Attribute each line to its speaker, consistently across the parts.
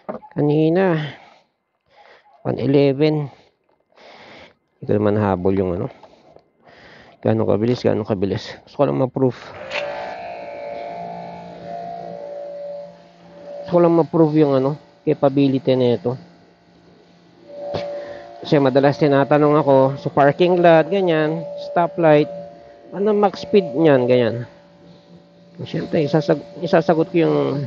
Speaker 1: Kanina 111. Hindi ko naman habol yung ano. Gano'ng kabilis. Gusto ko lang ma-proof. Yung ano, capability nito. Kasi madalas tinatanong ako sa parking lot, ganyan, stoplight, ano max speed niyan, ganyan. Siyempre, isasagot ko yung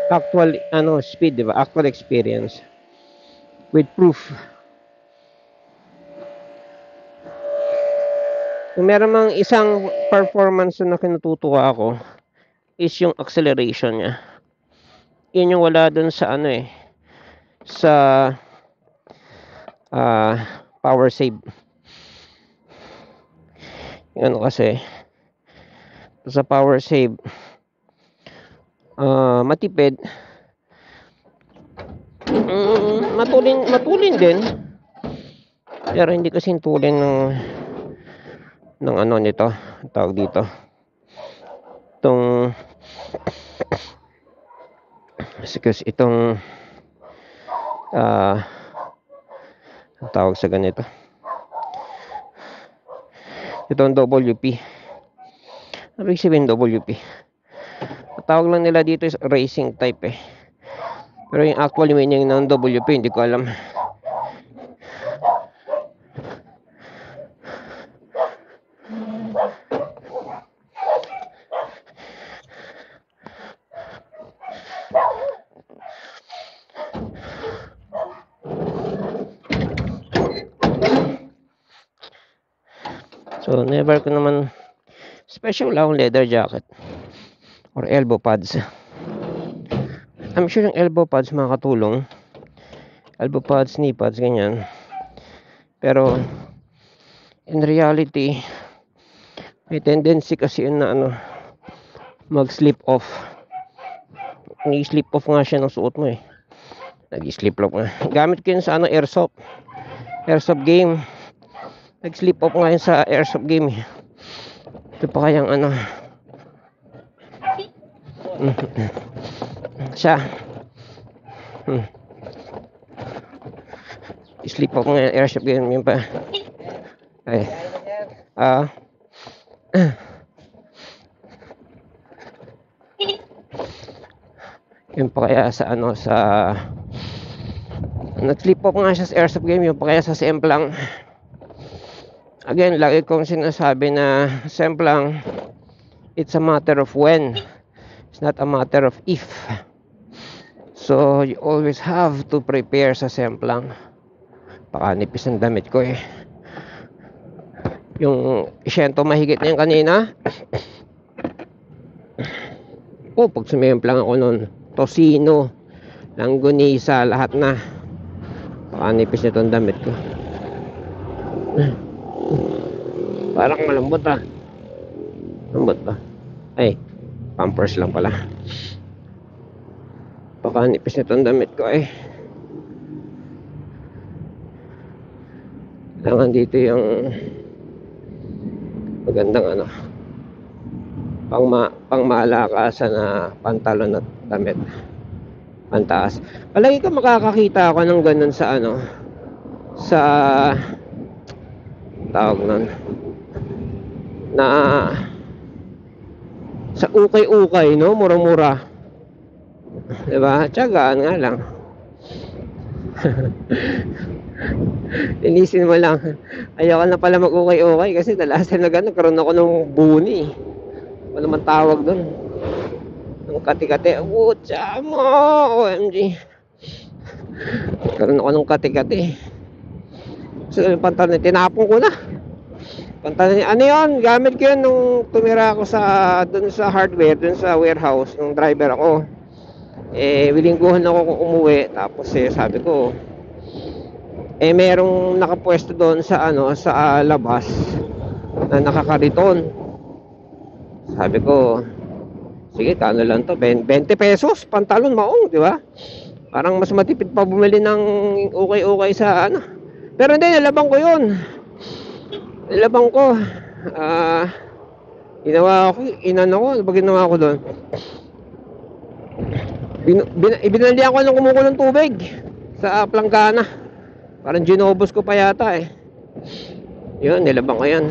Speaker 1: actual speed, di ba? Actual experience with proof. Kung meron mang isang performance na kinututuwa ako is yung acceleration niya. Yun yung wala dun sa sa power save. Yung kasi sa power save matipid, matulin din, pero hindi kasi tulin ng ano nito, tawag dito, itong tawag sa ganito, itong WP. Ano ibig sabihin WP? Tawag lang nila dito is racing type pero yung actual meaning ng WP hindi ko alam. So never ko naman special lang leather jacket or elbow pads. I'm sure yung elbow pads makakatulong, elbow pads, knee pads, ganyan, pero in reality may tendency kasi yun na mag-slip off. Nag-slip off nga siya ng suot mo nag-slip off nga. Gamit ko yun sa airsoft game. Nag-slip off nga yun sa airsoft game ito pa kayang siya slip off nga airsoft game yun pa yun pa kaya sa nag-slip off nga siya sa airsoft game, yun pa kaya sa semplang. Again, lagi kong sinasabi na semplang, it's a matter of when, it's not a matter of if. So you always have to prepare sa semplang. Pakanipis ang damit ko yung isyento mahigit na yung kanina. Pag sumemplang ako nun, tosino, langgonisa, lahat na. Pakanipis nito ang damit ko. Parang malambot lambot ba? Ay, pampers lang pala. Pakanipis nito ang damit ko kailangan dito yung magandang pang malakasan na pantalon at damit pantaas. Palagi ka makakakita ako ng ganun sa sa tawag nun na sa ukay-ukay mura-mura, diba? Tiyagaan nga lang. Linisin mo lang. Ayoko na pala mag-ukay-ukay kasi dalasan na karoon ako ng buni. Ano man tawag doon? Ng kati-kati. Utsa mo! OMG. Karoon ako ng kati-kati. So, yung pantalon, tinapon ko na. Pantalon, ano yun? Gamit ko yun nung tumira ako dun sa hardware, dun sa warehouse, nung driver ako. Bilingguhan ako kung umuwi. Tapos sabi ko, merong nakapwesto doon sa sa labas na nakakariton. Sabi ko, sige, kano lang to? 20 pesos, pantalon maong, di ba? Parang mas matipid pa bumili ng okay sa Pero hindi, nalabang ko yun. Nalabang ko. Ginawa ko, inano ko, ano ba ginawa ko doon? Ibinalihan ko ng kumukulong tubig sa planggana. Parang ginobos ko pa yata eh. Yun, nilabang ko yan.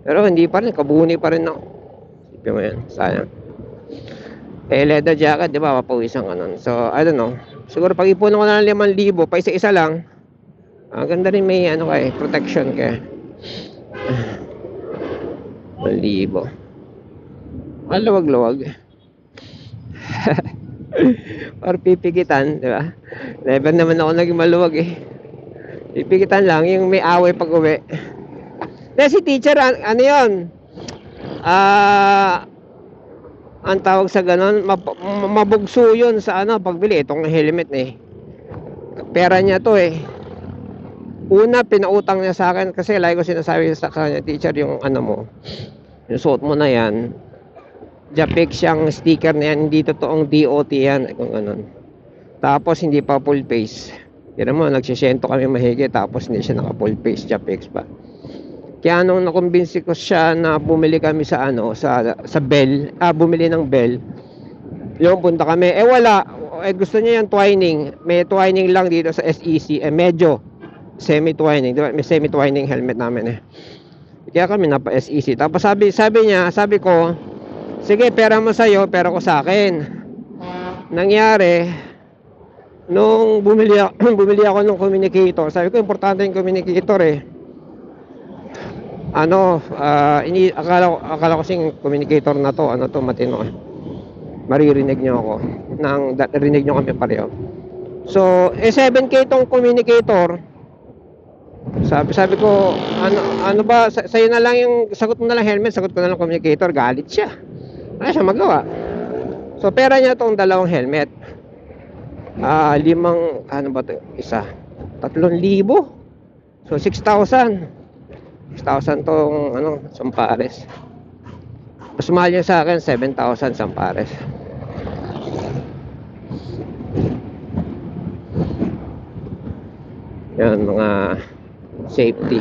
Speaker 1: Pero hindi pa rin, kabuni pa rin ako. Isipin mo yan, sayang. Eh, leather jacket, di ba, papawisan ka nun. So, I don't know. Siguro pag ipunan ko na ng 5,000, pa isa-isa lang. Ang ganda rin may ano kay protection ka. 1,000. Maluwag-luwag. Or pipigitan, di ba? Never naman ako naging maluwag eh. Pipigitan lang yung may away pag uwi. Kasi si teacher, ano yun? Ang tawag sa ganon, mabugso yun sa ano, pagbili. Itong helmet eh. Pera niya to eh. Una, pinautang niya sa akin kasi lagi ko sinasabi sa kanya, teacher, yung ano mo, yung suot mo na yan, Japix yung sticker na yan, hindi totoong DOT yan, kung ganon. Tapos hindi pa full face. Yan mo, nagsisento kami mahigit, tapos hindi siya naka full face, Japix pa. Kaya nung nakumbinsi ko siya na bumili kami sa ano, sa Bell, bumili ng Bell. Yung punta kami, wala. Gusto niya yung twining. May twining lang dito sa SEC, medyo semi-twining, di ba? May semi-twining helmet namin eh. Kaya kami napa SEC. Tapos sabi ko, sige, pera mo sa'yo, pera ko sa akin. Nangyari, nung bumili ako ng communicator, sabi ko, importante yung communicator eh. Akala ko sing communicator na to, matino eh. Maririnig nyo ako. Rinig nyo kami pareho. So, 7K tong communicator. Sabi ko, ano ba, sa'yo na lang yung, sagot mo na lang helmet, sagot ko na lang communicator. Galit siya. Ano siya magawa? So, pera niya tong dalawang helmet. 5, ano ba to? Isa. 3,000. So, 6,000. 6,000 tong, sampares. Mas mahal niya sa akin, 7,000 sampares. Yan, mga safety.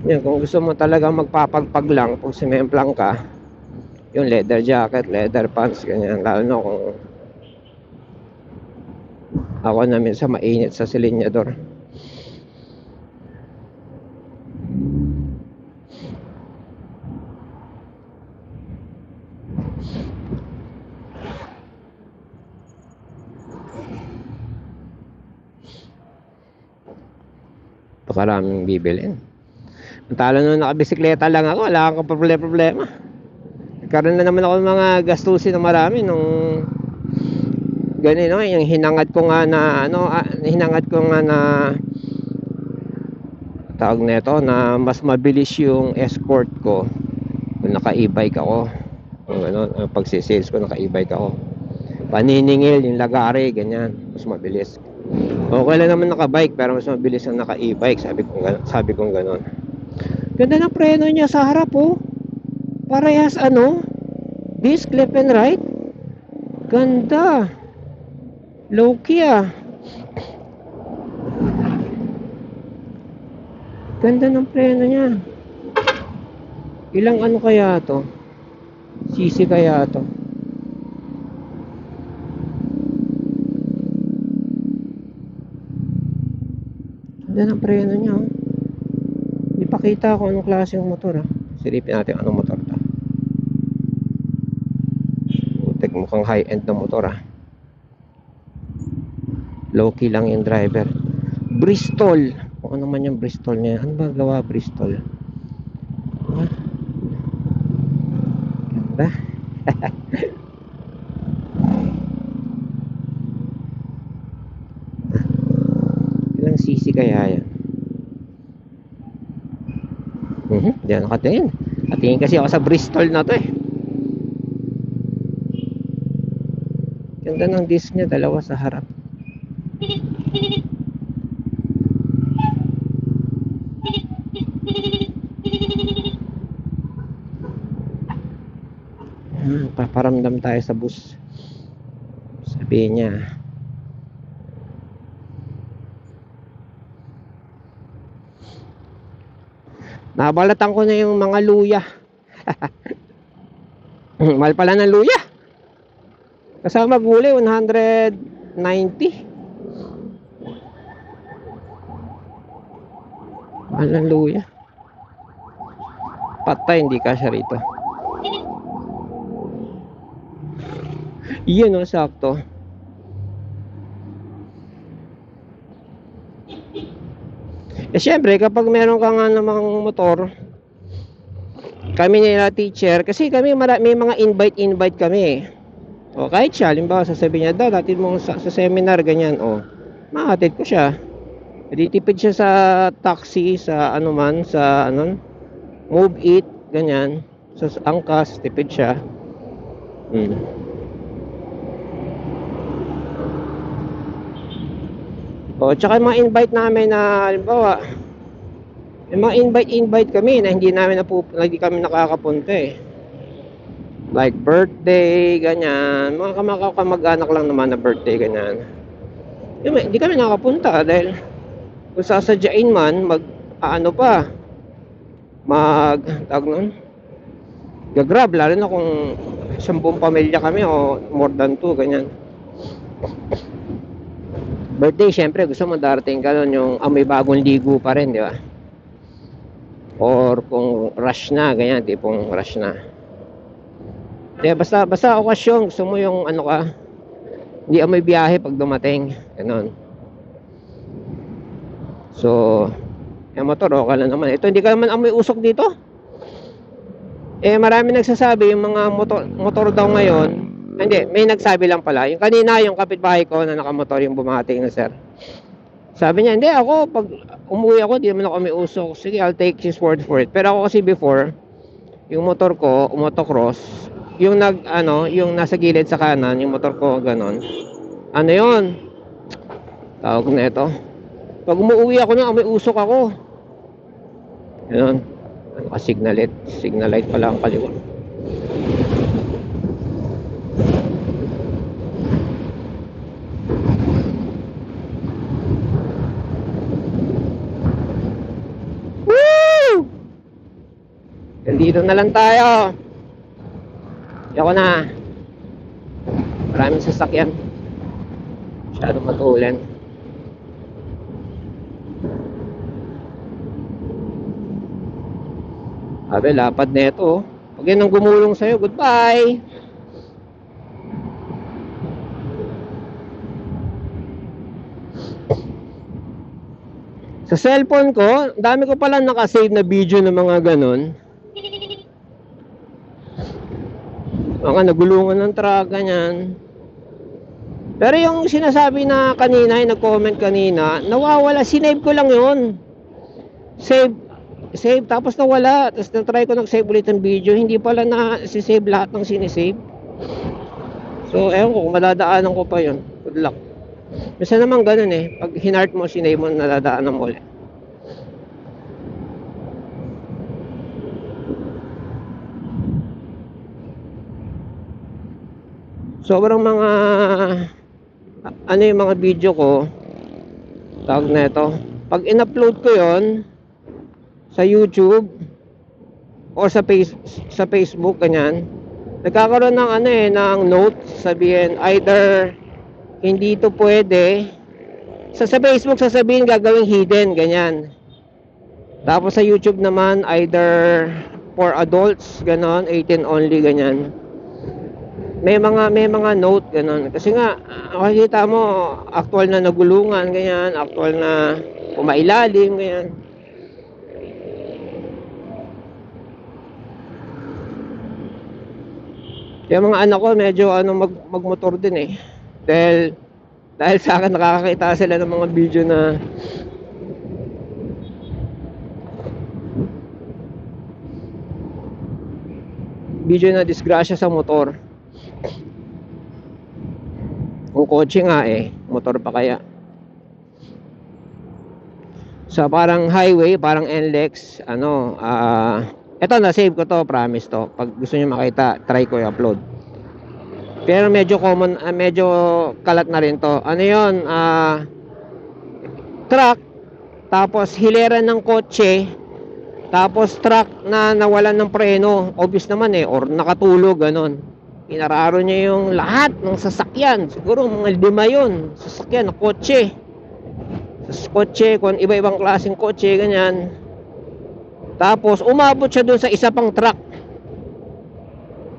Speaker 1: Yan, kung gusto mo talaga magpapagpag lang, kung simemplang ka, yung leather jacket, leather pants, ganyan. Lalo na kung ako na minsan mainit sa silinyador. Pakaraming bibilin. Talo nung nakabisikleta lang ako, wala akong problema. Nagkaroon na naman ako ng mga gastusin na marami nung ganun, yung hinangad ko nga na tawag nito na mas mabilis yung escort ko kung naka e-bike ako. Kung ano, pagsisales ko naka e-bike ako. Paniningil yung lagari, ganyan, mas mabilis. Okay lang naman naka-bike pero mas mabilis ang naka e-bike, sabi kong gano'n. Ganda ng preno niya sa harap oh. Parehas disc left and right. Ganda. Low key ah. Ganda ng preno niya. Ilang kaya to? CC kaya to? Ganda ng preno niya oh. Ipakita ko anong klase yung motor ah. Silipin natin anong motor to. Butik, mukhang high-end na motor ah. Low-key lang yung driver. Bristol. Kung ano man yung Bristol niya. Ano ba gawa Bristol? Ganda. Ilang cc kaya yan? Hindi ako nakatingin. Nakatingin kasi ako sa Bristol na to eh. Ganda ng disc niya, dalawa sa harap. Paparamdam tayo sa bus. Sabihin niya, Binabalatan ko na yung mga luya. Mahal pala ng luya. Kasama gulay, 190. Mahal ng luya. Patay, hindi kasya rito. Iyan, sakto. Syempre, kapag meron ka nga namang motor, kami nila teacher, kasi kami may mga invite kami. O kahit siya, halimbawa sasabihin niya, daw natin mo sa seminar, ganyan, mahatid ko siya. Ditipid siya sa taxi, sa anuman, sa Move It, ganyan. Sa angkas, tipid siya. Tsaka mga invite namin na, halimbawa, may mga invite kami na hindi kami nakakapunta Like birthday, ganyan. Mga kamag-anak lang naman na birthday, ganyan. Hindi kami nakapunta dahil kung sasadyain man, gagrab, lalo na kung 10 pamilya kami o more than 2, ganyan. Birthday, syempre, gusto mo darating ka nun yung may bagong ligo pa rin, di ba? Or kung rush na, ganyan, tipong rush na. Basta okasyon, gusto mo yung hindi amoy biyahe pag dumating, ganon. So, yung motor, okay lang naman. Ito, hindi ka naman amoy usok dito. Marami nagsasabi, yung mga motor daw ngayon, hindi, may nagsabi lang pala. Yung kanina, yung kapitbahay ko na nakamotor, yung bumating na sir. Sabi niya, hindi, ako, pag umuwi ako, di naman ako may usok. Sige, I'll take his word for it. Pero ako kasi before, yung motor ko, motocross, yung yung nasa gilid sa kanan, yung motor ko, ganon. Yun? Tawag na ito. Pag umuwi ako na, may usok ako. Ganon. Signal light pala ang kaliwa. Woo! Dito na lang tayo. Ako na. Maraming sasakyan. Masyadong matulan. Sabi, lapad na ito. Pag yan ang gumulong sa'yo, goodbye. Sa cellphone ko, dami ko pala nakasave na video ng mga ganon. Mga nagulungan ng truck, ganyan. Pero yung sinasabi na kanina, yung nag-comment kanina, nawawala, sinave ko lang yun. Save, tapos nawala. Tapos na-try ko nag-save ulit ng video, hindi pala na-save lahat ng sinisave. So, ewan ko, kung madadaanan ko pa yun. Good luck. Basta naman ganun pag hinart mo, sinave mo, nadadaanan mo ulit. Sobrang mga yung mga video ko, tawag na ito, pag in-upload ko yon sa YouTube or sa Facebook, ganyan, nagkakaroon ng ng notes, sabihin either hindi ito pwede. Sa Facebook sasabihin gagawing hidden, ganyan. Tapos sa YouTube naman either for adults, ganon, 18 only, ganyan. May mga note ganun. Kasi nga makikita mo actual na nagulungan, ganyan, actual na umailalim, ganyan. Yung mga anak ko medyo magmotor din dahil sa akin nakakakita sila ng mga video na disgrasya sa motor. Kung kotse nga motor pa kaya. So parang highway, parang NLEX, eto na-save ko to, promise to. Pag gusto niyo makita, try ko i-upload. Pero medyo common, medyo kalat na rin to. Yun? Truck, tapos hilera ng kotse, Tapos truck na nawalan ng preno, obvious naman eh, or nakatulog, ganon. Inararo niya yung lahat ng sasakyan. Siguro mga 5 yun, sasakyan na kotse. Kotse, kung iba-ibang klaseng kotse, ganyan. Tapos umabot siya doon sa isa pang truck.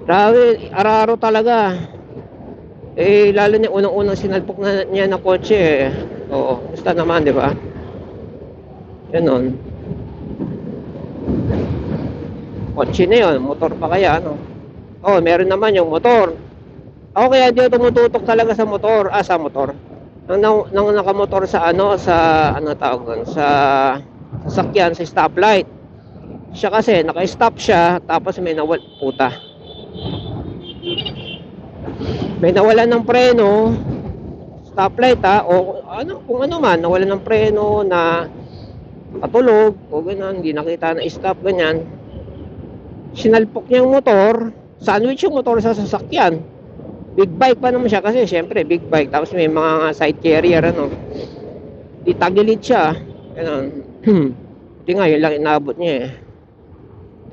Speaker 1: Grabe, araro talaga. Eh, lalo niya unang-unang sinalpok na niya na kotse eh. Oo, basta naman, di ba? Ganon. Kotse na yun, motor pa kaya, ano? Oh, meron naman yung motor. Ako kaya di ako tumututok talaga sa motor, sa motor. Nang nakamotor sa ano tawag doon, sa sasakyan, sa stoplight. Siya kasi, naka-stop siya, tapos may puta. May nawalan ng preno, stoplight o ano, kung ano man, nawalan ng preno na patulog, o ganyan, hindi nakita na stop, ganyan. Sinalpok niya yung motor, sandwich yung motor sa sasakyan. Big bike pa naman siya kasi syempre big bike, tapos may mga side carrier, ano. Di tagilid siya, ganun. Hindi nga, yun lang inaabot niya eh.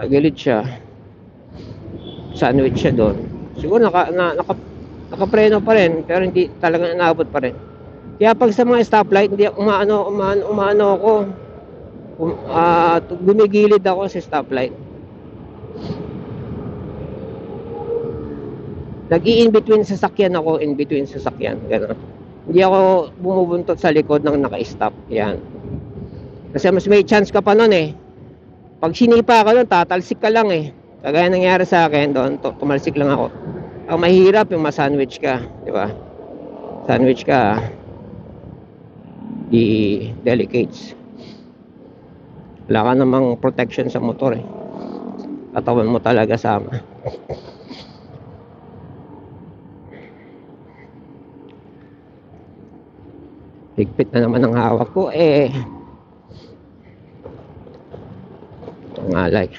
Speaker 1: Tagilid siya. Sandwich siya doon. Siguro nakapreno pa rin, pero hindi talaga inaabot pa rin. Kaya pag sa mga stoplight, hindi umano ako. Gumigilid ako sa stoplight. Nag-i-in-between sasakyan ako, in-between sasakyan. Ganun. Hindi ako bumubuntot sa likod ng naka-stop. Yan. Kasi mas may chance ka pa nun eh. Pag sinipa ka nun, tatalsik ka lang eh. Kagaya nangyari sa akin doon, tumalsik lang ako. Ang mahirap yung ma-sandwich ka, di ba? Sandwich ka, di delicates. Wala ka namang protection sa motor eh. Katawan mo talaga sama. Higpit na naman ang hawak ko eh. Ito nga like.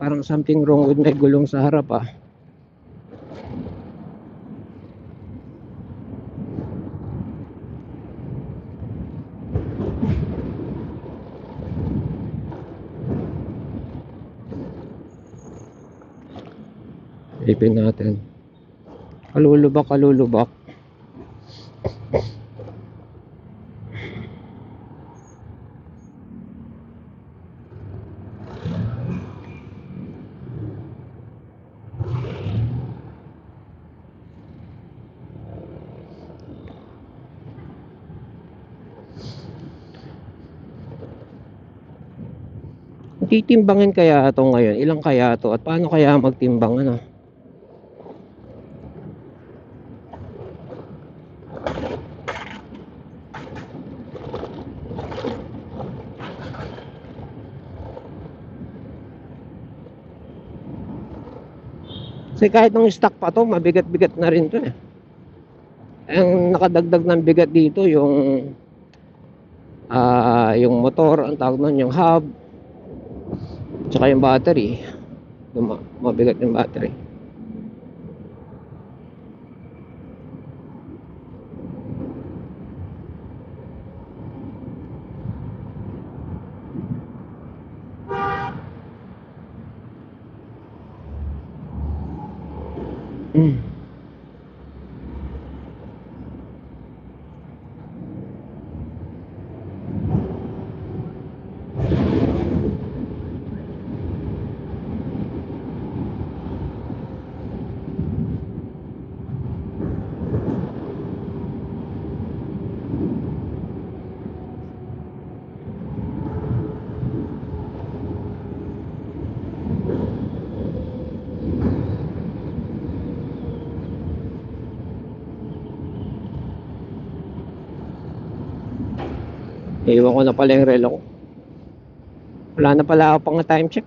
Speaker 1: Parang something wrong with my gulong sa harap ah. Ipin natin. Kalulubak. Titimbangin kaya ito ngayon? Ilang kaya ito? At paano kaya magtimbang ano? Kasi kahit nung stock pa to, mabigat-bigat na rin to eh. Ang nakadagdag ng bigat dito yung motor, ang tawag nun, yung hub, tsaka yung battery. Mabigat yung battery. Iwan ko na pala yung relo ko. Wala na pala ako pang time check.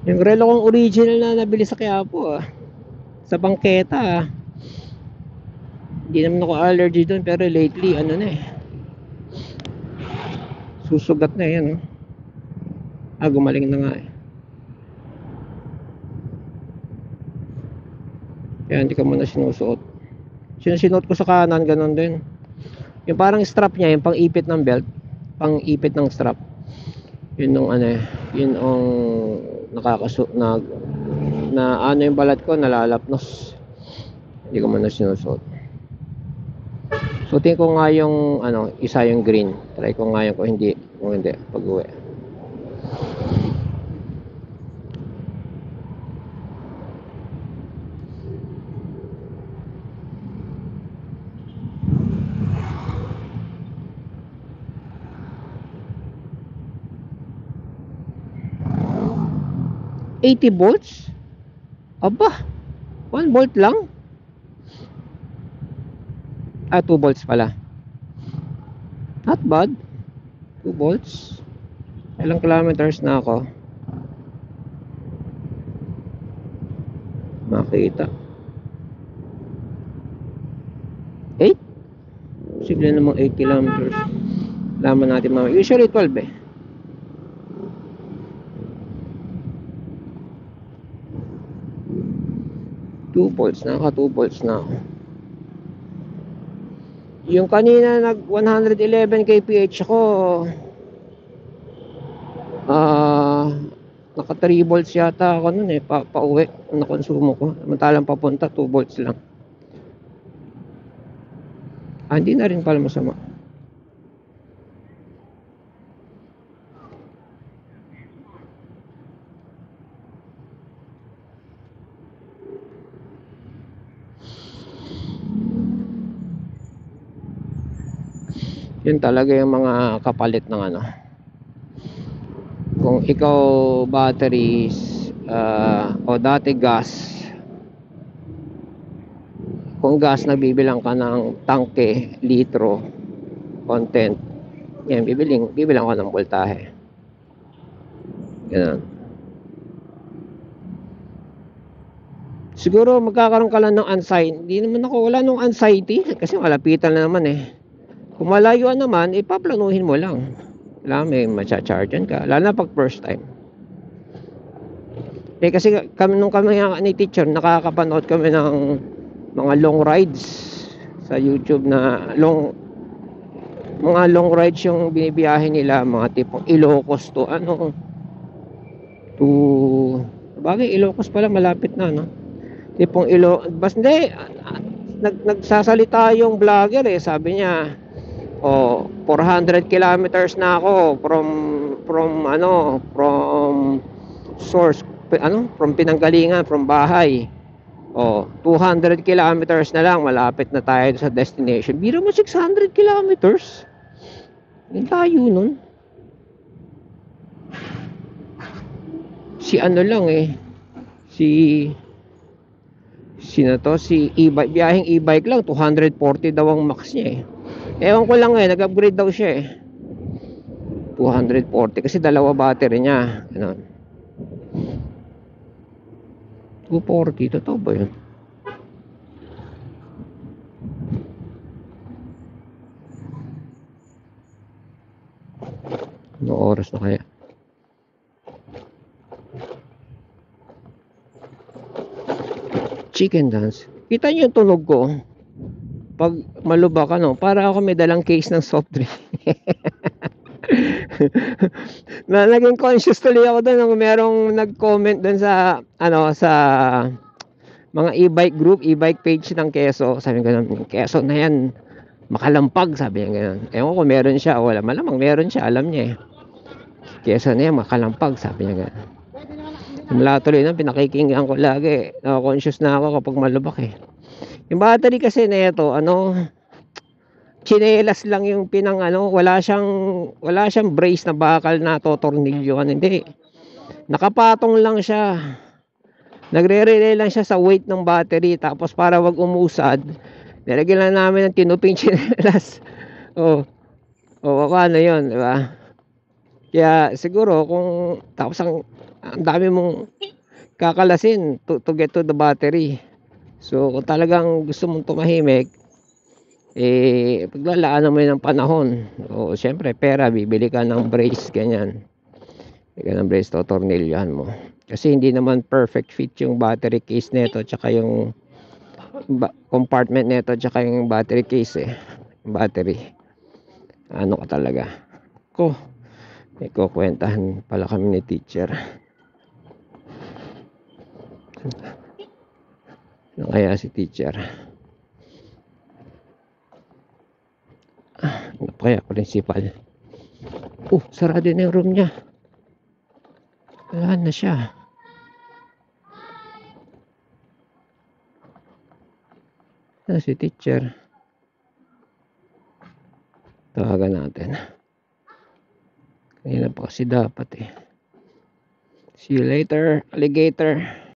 Speaker 1: Yung relo kong original na nabili sa Quiapo sa bangketa Hindi naman ako allergy doon, pero lately ano na susugat na yan gumaling na nga kaya hindi ko muna sinusuot. Sinusuot ko sa kanan, ganun din. Yung parang strap niya, yung pang-ipit ng belt, pang-ipit ng strap, yun nung yun ang na ano yung balat ko, nalalapnos. Hindi ko muna sinusuot. Suotin ko nga yung isa yung green. Try ko nga yung kung hindi pag-uwi. $80 volts? Aba, 1 volt lang? 2 volts pala. Not bad. 2 volts. Ilang kilometers na ako? Makita. 8? Posible namang 8 kilometers. Laman natin mamaya. Usually 12 2 volts. Naka 2 volts na ako. Yung kanina nag 111 kph ako, naka 3 volts yata ako nun pauwi na konsumo ko. Samantalang papunta 2 volts lang. Hindi na rin pala masama. Yun talaga yung mga kapalit ng kung ikaw batteries o dati gas, kung gas nagbibilang ka ng tangke, litro, content, yan bibilang ko ng voltahe. Ganun. Siguro magkakaroon ka lang ng anxiety. Hindi naman ako wala nung anxiety kasi malapitan na naman Kung malayuan naman, ipaplanuhin mo lang. Wala, may macha-chargean ka. Lalo na pag first time. Kasi nung kami ni teacher, nakakapanood kami ng mga long rides sa YouTube na mga long rides yung binibiyahe nila, mga tipong Ilocos to bagay Ilocos pala malapit na tipong nagsasalita yung vlogger sabi niya 400 kilometers na ako from source from pinanggalingan, from bahay 200 kilometers na lang malapit na tayo sa destination. Biro mo 600 kilometers, yung tayo nun si e-bike, biyaheng e-bike lang 240 daw ang max niya ewan ko lang nag-upgrade daw siya 240 kasi dalawa battery niya 240, totoo ba yun? Anong oras na kaya? Chicken dance. Kita niyo yung tunog ko pag malubak para ako may dalang case ng soft drink. Naging conscious tuloy ako doon nung merong nag-comment doon sa sa mga e-bike group, e-bike page ng Quezon. Sabi ko naman, Quezon na yan makalampag, sabi niya gano'n. Ewan ko meron siya, wala malamang meron siya, alam niya Quezon na yan makalampag, sabi niya gano'n. Mula tuloy na pinakikinggan ko lagi, conscious na ako kapag malubak yung battery kasi na ito tsinelas lang yung wala siyang brace na bakal na totornilyohan, hindi. Nakapatong lang siya. Nagre-relay lang siya sa weight ng battery, tapos para wag umusad, nilagyan lang namin ng tinuping tsinelas. Oh, paano 'yon, 'di ba? Kaya siguro kung tapos ang dami mong kakalasin to get to the battery. So, kung talagang gusto mong tumahimik, paglalaanan mo yun ng panahon. O, siyempre, pera, bibili ka ng brace, ganyan. Bibili ka ng brace, totornilyohan mo. Kasi hindi naman perfect fit yung battery case nito, tsaka yung compartment nito, tsaka yung battery case yung battery. Ano ka talaga? May kukwentahan pala kami ni teacher. Ano kaya si teacher? Ano kaya principal? Sarado na yung room niya. Wala na siya. Si teacher. Tawagan natin. Kanina pa kasi dapat See you later, alligator.